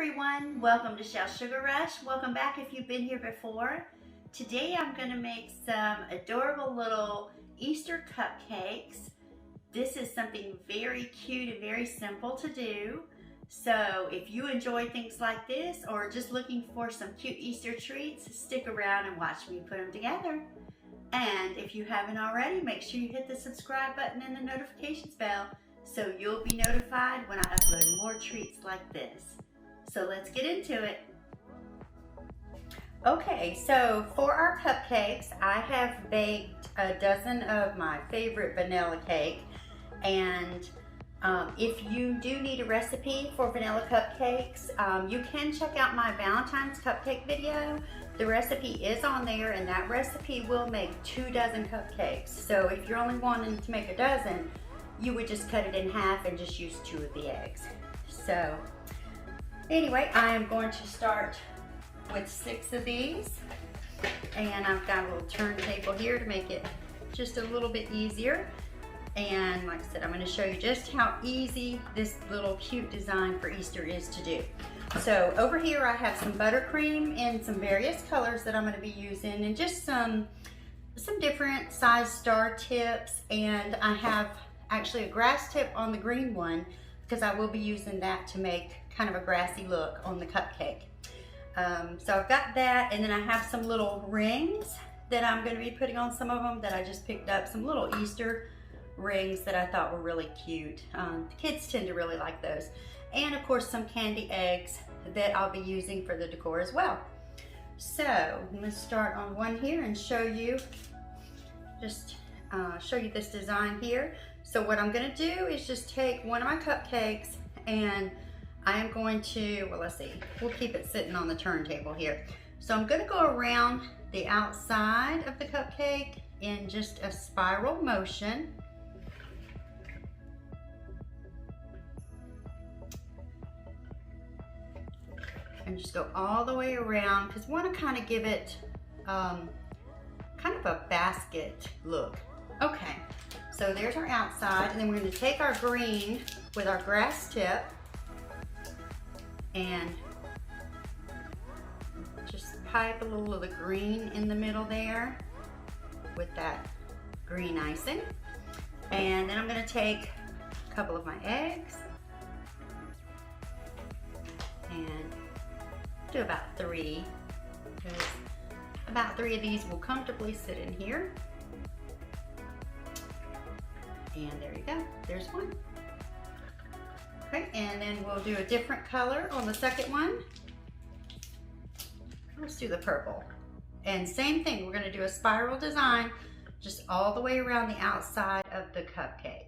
everyone, welcome to Shell Sugar Rush. Welcome back if you've been here before. Today I'm going to make some adorable little Easter cupcakes. This is something very cute and very simple to do. So if you enjoy things like this or just looking for some cute Easter treats, stick around and watch me put them together. And if you haven't already, make sure you hit the subscribe button and the notifications bell so you'll be notified when I upload more treats like this. So let's get into it. Okay, so for our cupcakes, I have baked a dozen of my favorite vanilla cake. And if you do need a recipe for vanilla cupcakes, you can check out my Valentine's cupcake video. The recipe is on there, and that recipe will make 2 dozen cupcakes. So if you're only wanting to make a dozen, you would just cut it in half and just use 2 of the eggs. So anyway, I am going to start with 6 of these, and I've got a little turntable here to make it just a little bit easier. And like I said, I'm going to show you just how easy this little cute design for Easter is to do. So over here I have some buttercream in some various colors that I'm going to be using, and just some different size star tips, and I have actually a grass tip on the green one because I will be using that to make kind of a grassy look on the cupcake. So I've got that, and then I have some little rings that I'm going to be putting on some of them that I just picked up, some little Easter rings that I thought were really cute. The kids tend to really like those. And of course some candy eggs that I'll be using for the decor as well. So I'm going to start on one here and show you this design here. So what I'm going to do is just take one of my cupcakes, and I am going to, well, let's see, we'll keep it sitting on the turntable here. So I'm going to go around the outside of the cupcake in just a spiral motion. And just go all the way around, because we want to kind of give it kind of a basket look. Okay, so there's our outside, and then we're going to take our green with our grass tip and just pipe a little of the green in the middle there with that green icing. And then I'm going to take a couple of my eggs and do about 3, because about 3 of these will comfortably sit in here. And there you go, there's one. Okay, and then we'll do a different color on the second one. Let's do the purple. And same thing, we're going to do a spiral design just all the way around the outside of the cupcake.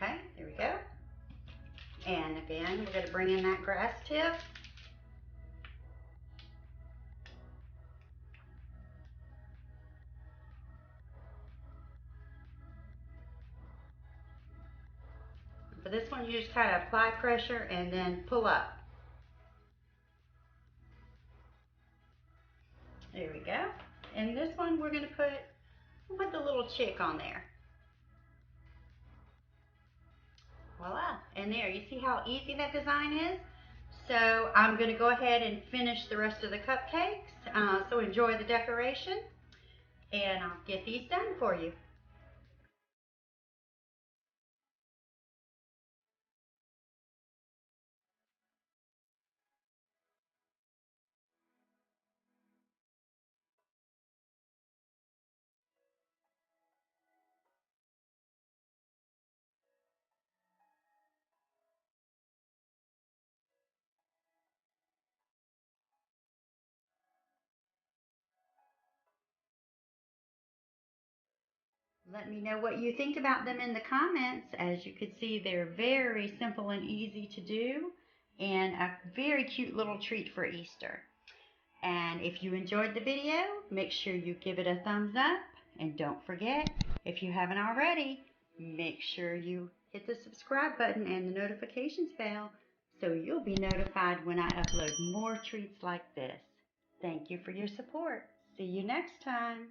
Okay, there we go. And again, we're going to bring in that grass tip. For this one, you just kind of apply pressure and then pull up. There we go. And this one, we'll put the little chick on there. Voila, and there, you see how easy that design is? So I'm going to go ahead and finish the rest of the cupcakes. So enjoy the decoration, and I'll get these done for you. Let me know what you think about them in the comments. As you can see, they're very simple and easy to do, and a very cute little treat for Easter. And if you enjoyed the video, make sure you give it a thumbs up, and don't forget, if you haven't already, make sure you hit the subscribe button and the notifications bell so you'll be notified when I upload more treats like this. Thank you for your support. See you next time.